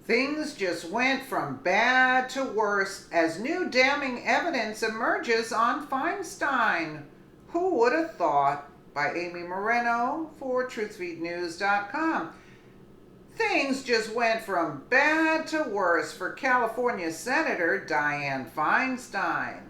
Things just went from bad to worse as new damning evidence emerges on Feinstein. Who would have thought? By Amy Moreno for TruthFeedNews.com. Things just went from bad to worse for California Senator Dianne Feinstein.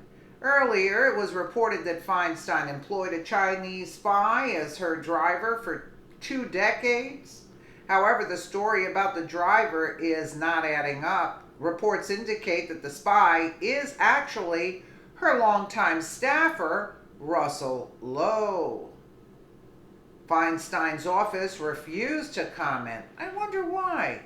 Earlier, it was reported that Feinstein employed a Chinese spy as her driver for 2 decades. However, the story about the driver is not adding up. Reports indicate that the spy is actually her longtime staffer, Russell Lowe. Feinstein's office refused to comment. I wonder why.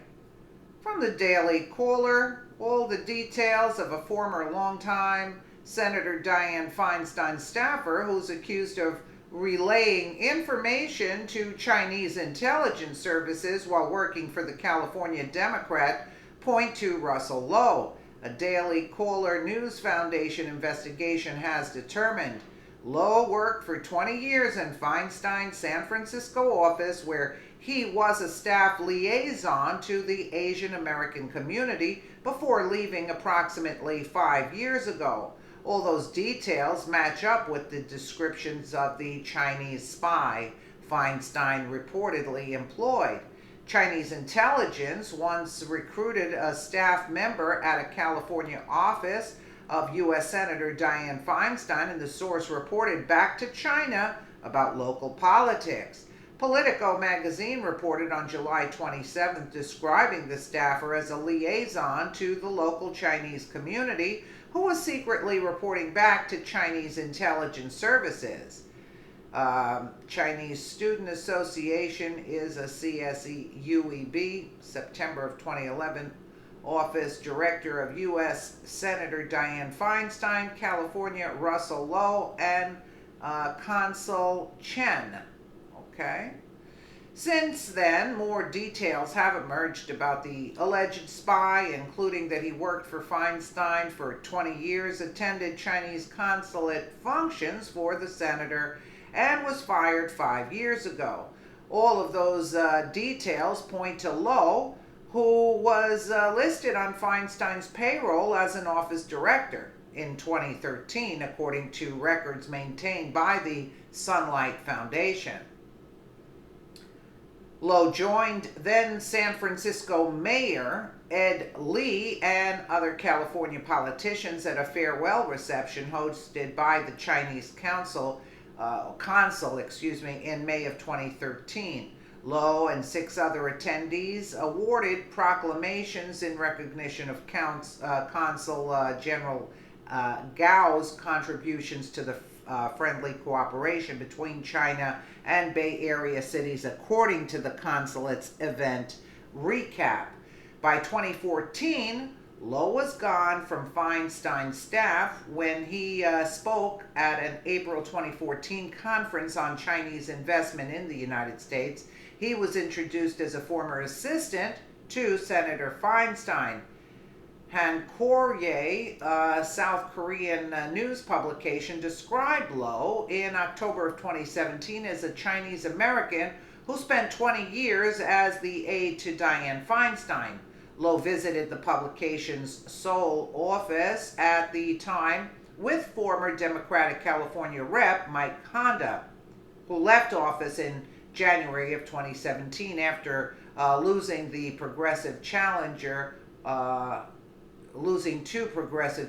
From the Daily Caller, all the details of a former longtime Senator Dianne Feinstein staffer who's accused of relaying information to Chinese intelligence services while working for the California Democrat point to Russell Lowe. A Daily Caller News Foundation investigation has determined Lowe worked for 20 years in Feinstein's San Francisco office, where he was a staff liaison to the Asian American community before leaving approximately 5 years ago. All those details match up with the descriptions of the Chinese spy Feinstein reportedly employed. Chinese intelligence once recruited a staff member at a California office of U.S. Senator Dianne Feinstein, and the source reported back to China about local politics. Politico magazine reported on July 27th describing the staffer as a liaison to the local Chinese community who was secretly reporting back to Chinese intelligence services. Chinese Student Association is a CSE-UEB, September of 2011. Office Director of U.S. Senator Dianne Feinstein, California, Russell Lowe, and Consul Chen. Okay. Since then, more details have emerged about the alleged spy, including that he worked for Feinstein for 20 years, attended Chinese consulate functions for the senator, and was fired 5 years ago. All of those details point to Lowe, who was listed on Feinstein's payroll as an office director in 2013, according to records maintained by the Sunlight Foundation. Lowe joined then San Francisco Mayor Ed Lee and other California politicians at a farewell reception hosted by the Chinese consul in May of 2013. Lowe and 6 other attendees awarded proclamations in recognition of Consul General Gao's contributions to the friendly cooperation between China and Bay Area cities, according to the consulate's event recap. By 2014, Lowe was gone from Feinstein's staff when he spoke at an April 2014 conference on Chinese investment in the United States. He was introduced as a former assistant to Senator Feinstein. Hankorea, a South Korean news publication, described Lowe in October of 2017 as a Chinese American who spent 20 years as the aide to Dianne Feinstein. Lowe visited the publication's Seoul office at the time with former Democratic California Rep. Mike Honda, who left office in January of 2017 after losing to progressive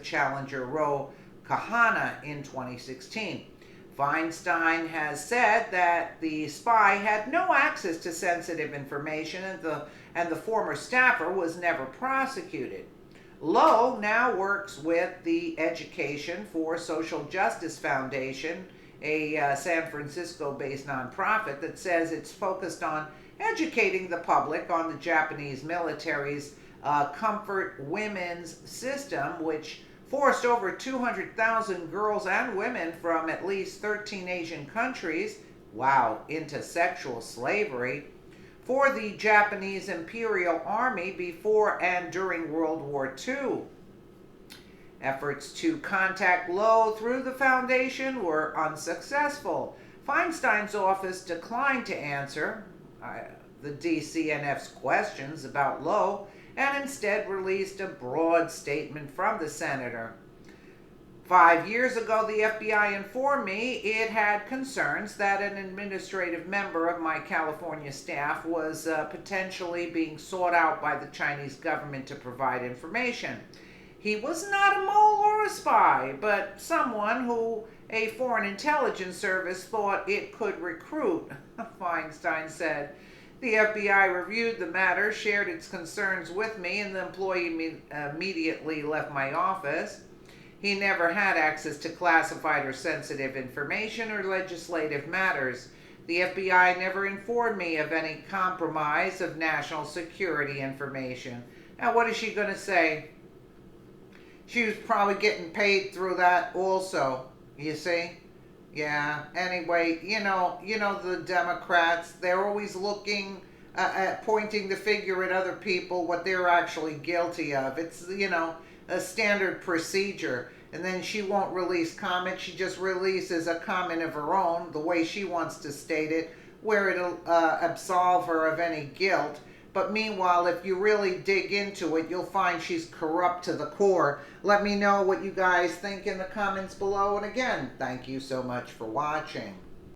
challenger Ro Kahana in 2016. Feinstein has said that the spy had no access to sensitive information, and the former staffer was never prosecuted. Lowe now works with the Education for Social Justice Foundation, a San Francisco-based nonprofit that says it's focused on educating the public on the Japanese military's Comfort Women's system, which forced over 200,000 girls and women from at least 13 Asian countries, into sexual slavery for the Japanese Imperial Army before and during World War II. Efforts to contact Lowe through the foundation were unsuccessful. Feinstein's office declined to answer the DCNF's questions about Lowe, and instead released a broad statement from the senator. 5 years ago, the FBI informed me it had concerns that an administrative member of my California staff was potentially being sought out by the Chinese government to provide information. He was not a mole or a spy, but someone who a foreign intelligence service thought it could recruit, Feinstein said. The FBI reviewed the matter, shared its concerns with me, and the employee immediately left my office. He never had access to classified or sensitive information or legislative matters. The FBI never informed me of any compromise of national security information. Now, what is she going to say? She was probably getting paid through that also, you see? Yeah, anyway, the Democrats, they're always looking at pointing the finger at other people, what they're actually guilty of. It's, a standard procedure. And then she won't release comments. She just releases a comment of her own, the way she wants to state it, where it'll absolve her of any guilt. But meanwhile, if you really dig into it, you'll find she's corrupt to the core. Let me know what you guys think in the comments below. And again, thank you so much for watching.